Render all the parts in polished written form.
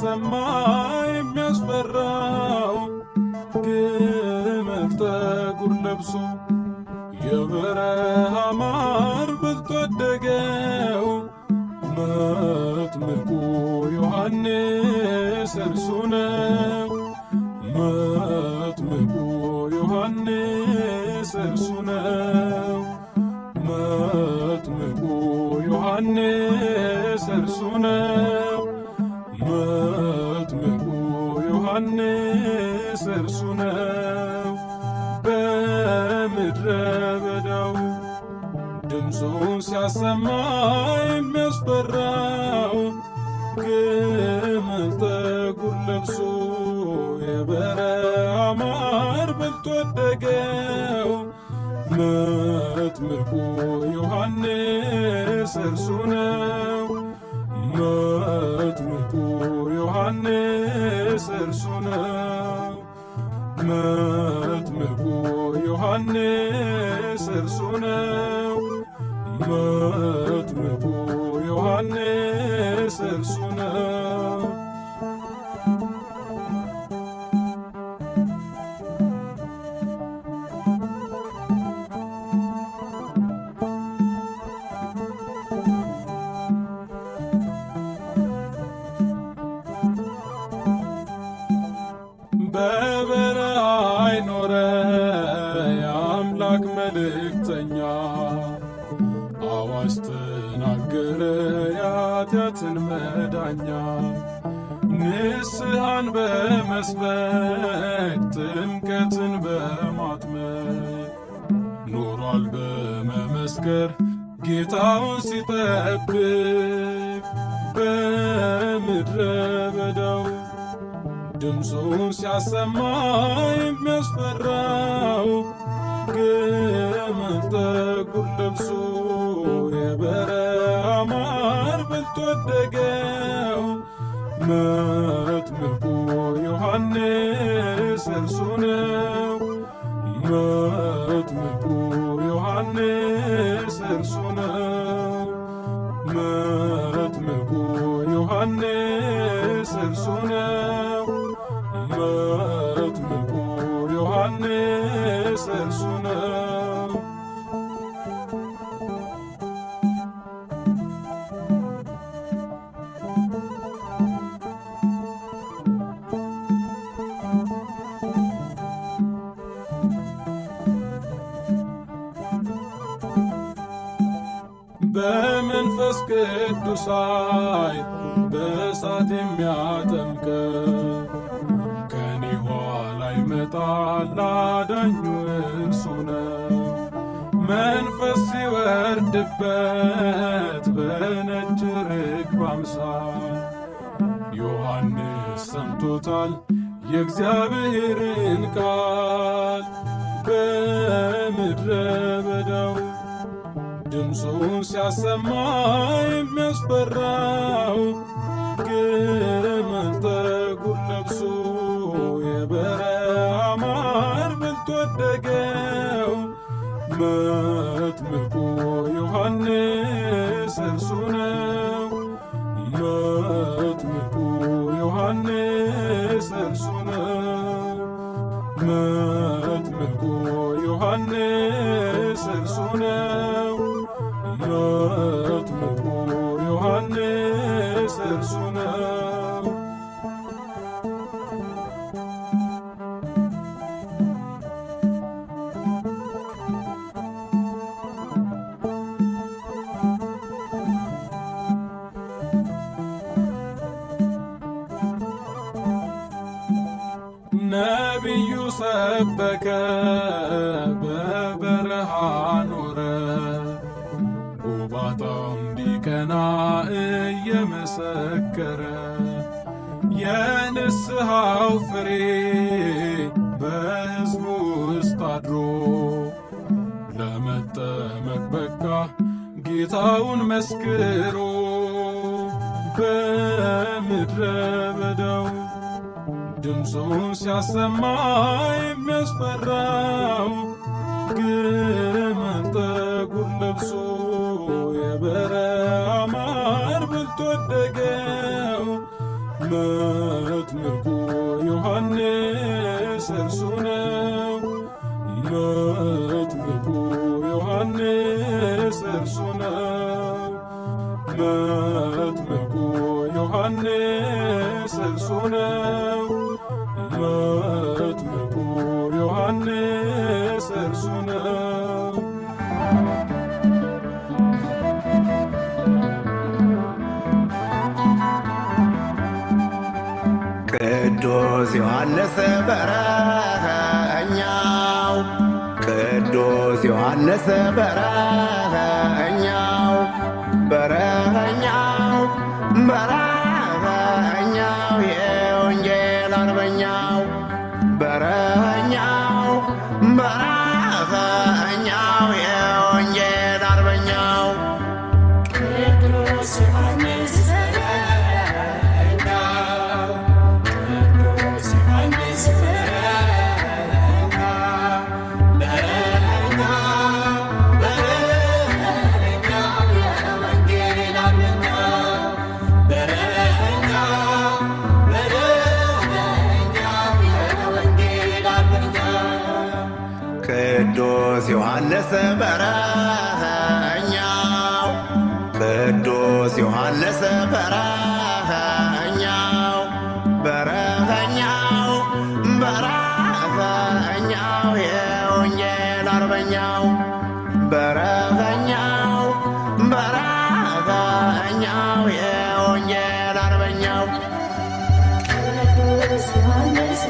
ሲያሰማ የሚያስፈራው ግመል ጠጉር ለብሶ የበረሃ ማር በልቶ አደገው መጥምቁ ዮሐንስ እርሱ ነው። መጥምቁ ዮሐንስ እርሱ ነው። መጥምቁ ዮሐንስ እርሱ ነው። መጥምቁ ዮሐንስ እርሱ ነው። በምድረ በዳው ድምፁን ሲያሰማ የሚያስፈራው ግመል ጠጉር ለብሶ የበረሃ ማር በልቶ አደገው መጥምቁ ዮሐንስ እርሱ ነው። መጥምቁ ዮሐንስ እርሱ ነው። መጥምቁ ዮሐንስ እርሱ ነው። መጥምቁ ዮሐንስ እርሱ ነው። በበረሃ አይኖረ የአምላክ መልእክተኛ አዋጅ ተናገረ የኃጢአትን መዳኛ ንስሐን በመስበክ ጥምቀትን በማጥመቅ ኖሯል በመመስከር ጌታውን ሲጠብቅ በምድረ በዳው ድምፁን ሲያሰማ የሚያስፈራው ግመል ጠጉር ለብሶ የበረሃ ማር በልቶ አደገው መጥምቁ ዮሐንስ እርሱ ነው። መጥምቁ ዮሐንስ እርሱ ነው። መጥምቁ ዮሐንስ እርሱ ነው። መጥምቁ ዮሐንስ እርሱ ነው። በመንፈስ ቅዱስ ኃይል በእሳት የሚያጠምቀው ከኔ ኋላ ይመጣል አዳኙ እርሱ ነው። መንፈስ ሲወርድበት በነጭ ርግብ አምሳል ዮሐንስ ሰምቶታል የእግዚአብሔርን ቃል በምድረ በዳው ድምፁን ሲያሰማ የሚያስፈራው ግመል ጠጉር ለብሶ የበረሃ ማር በልቶ አደገው መጥምቁ ዮሐንስ እርሱ ነው። መጥምቁ ዮሐንስ እርሱ ነው። መጥምቁ ዮሐንስ እርሱ ነው። መጥምቁ ዮሐንስ እርሱ ነው። ነቢዩ ሰበከ በበረሃ ኖረ ጎባጣው እንዲቀና እየመሰከረ የንስሐው ፍሬ በሕዝቡ ውስጥ አድሮ ለመጠመቅ በቃ ጌታውን መስክሮ በምድረ በዳው ድምፁን ሲያሰማ የሚያስፈራው ግመል ጠጉር ለብሶ የበረሃ ማር በልቶ አደገው መጥምቁ ዮሐንስ እርሱ ነው። መጥምቁ ዮሐንስ እርሱ ነው። መጥምቁ ዮሐንስ እርሱ ነው። መጥምቁ ዮሐንስ እርሱ ነው። ቅዱስ ዮሐንስ በረኸኛው ቅዱስ ዮሐንስ በረኸኛው በረኸኛው በረኸኛው የወንጌል አርበኛው በረኸኛው በረኸኛው የወንጌል አርበኛው ቅዱስ ዮሐንስ ቅዱስ ዮሐንስ በረኸኛው ቅዱስ ዮሐንስ በረኸኛው በረኸኛው በረኸኛው የወንጌል አርበኛው በረኸኛው በረኸኛው የወንጌል አርበኛው ቅዱስ ዮሐንስ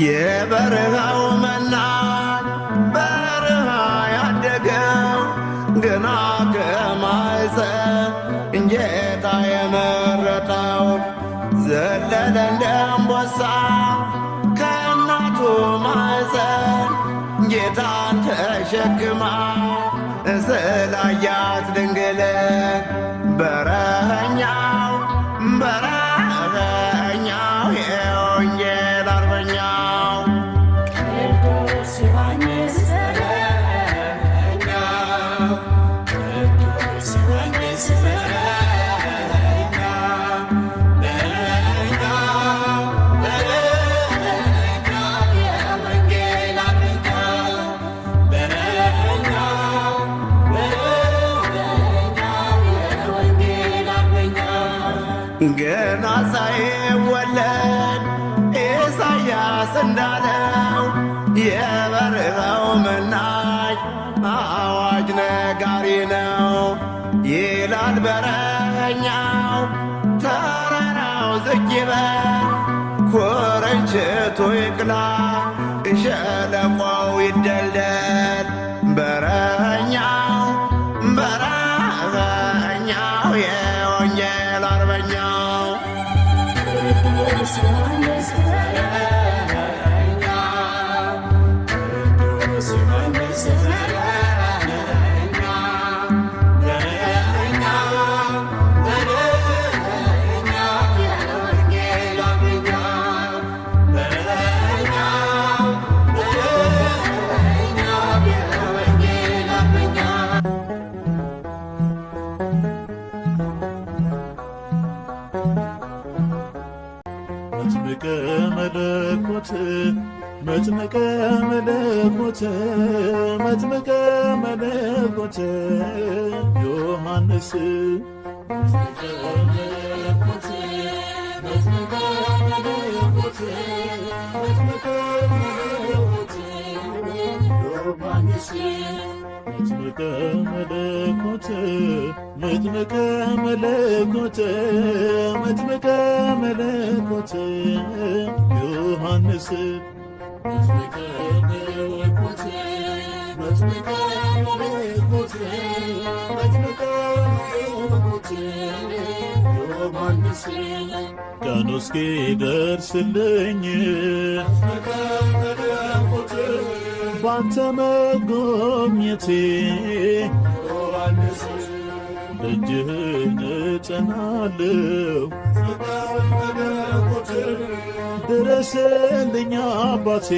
የበረሃው መናኝ በረሃ ያደገው ገና ከማኅፀን ጌታ የመረጠው ዘለለ እንደ አንበሳ ከእናቱ ማኅፀን ጌታን ተሸክማ ስላያት ድንግል በረኸኛው በረኸኛው የወንጌል አርበኛው ቅዱስ ዮሐንስ በረኸኛው ቅዱስ ዮሐንስ በረኸኛው በረኸኛው በረኸኛው የወንጌል አርበኛው በረኸኛው በረኸኛው የወንጌል አርበኛው ገና ሳይወለድ ኢሳያስ እንዳለው የበረሃው መናኝ አዋጅ ነጋሪ ነው ይላል በረኸኛው። ተራራው ዝቅ ይበል ኮረብቱ ይቅላ ሸለቆው ይደልደል በረኸኛው በረኸኛው የወንጌል አርበኛው ቅዱስ ዮሐንስ በረኸኛው ቅዱስ ዮሐንስ በረኸኛው በረኸኛው በረኸኛው የወንጌል አርበኛው በረኸኛው በረኸኛው የወንጌል አርበኛው መጥምቀ መለኮት መጥምቀ መለኮት መጥምቀ መለኮት ዮሐንስ መጥምቀ መለኮት መጥምቀ መለኮት መጥምቀ መለኮት ዮሐንስ መጥምቀ መለኮት መጥምቀ መለኮት መጥምቀ መለኮት ዮሐንስ መጥምቀ መለኮት መጥምቀ መለኮት መጥምቀ መለኮት ዮሐንስ ቀኑ እስኪደርስልኝ መጥምቀ መለኮት ባንተ መጎብኘቴ ዮሐንስ ደጅህን እጸናለሁ። መለኮት ድረስልኝ አባቴ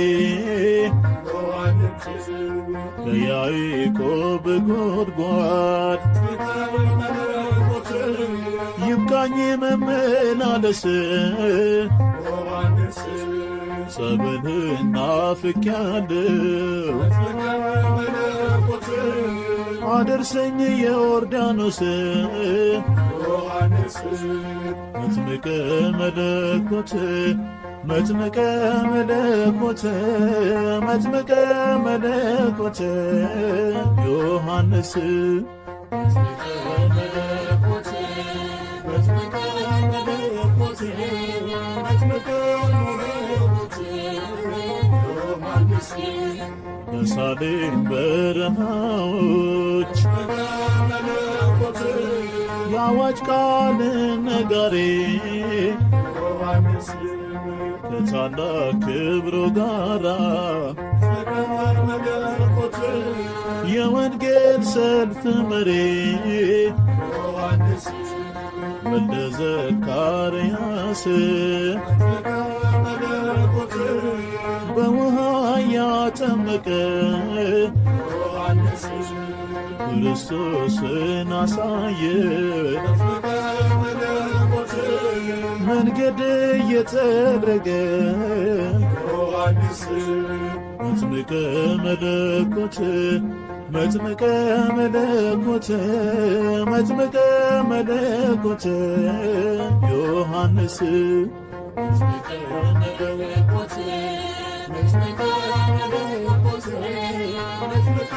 ዮሐንስ ከያዕቆብ ጉድጓድ መለኮት ይብቃኝ መመላለስ ዮሐንስ ጸበልህን ናፍቄያለሁ። መለኮት አድርሰኝ የዮርዳኖስ ዮሐንስ መጥምቀ መለኮት መጥምቀ መለኮት መጥምቀ መለኮት ዮሐንስ በሳሌም በረሃዎች የአዋጅ ቃል ነጋሪ ከታላቅ ክብሩ ጋራ የወንጌል ሰልፍ መሪ ወልደ ዘካርያስ በውሃ ያጠመቀ ክርስቶስን አሳየ። መንገድ እየጠረገ መጥምቀ መለኮት መጥምቀ መለኮት መጥምቀ መለኮት ዮሐንስ መጥምቀ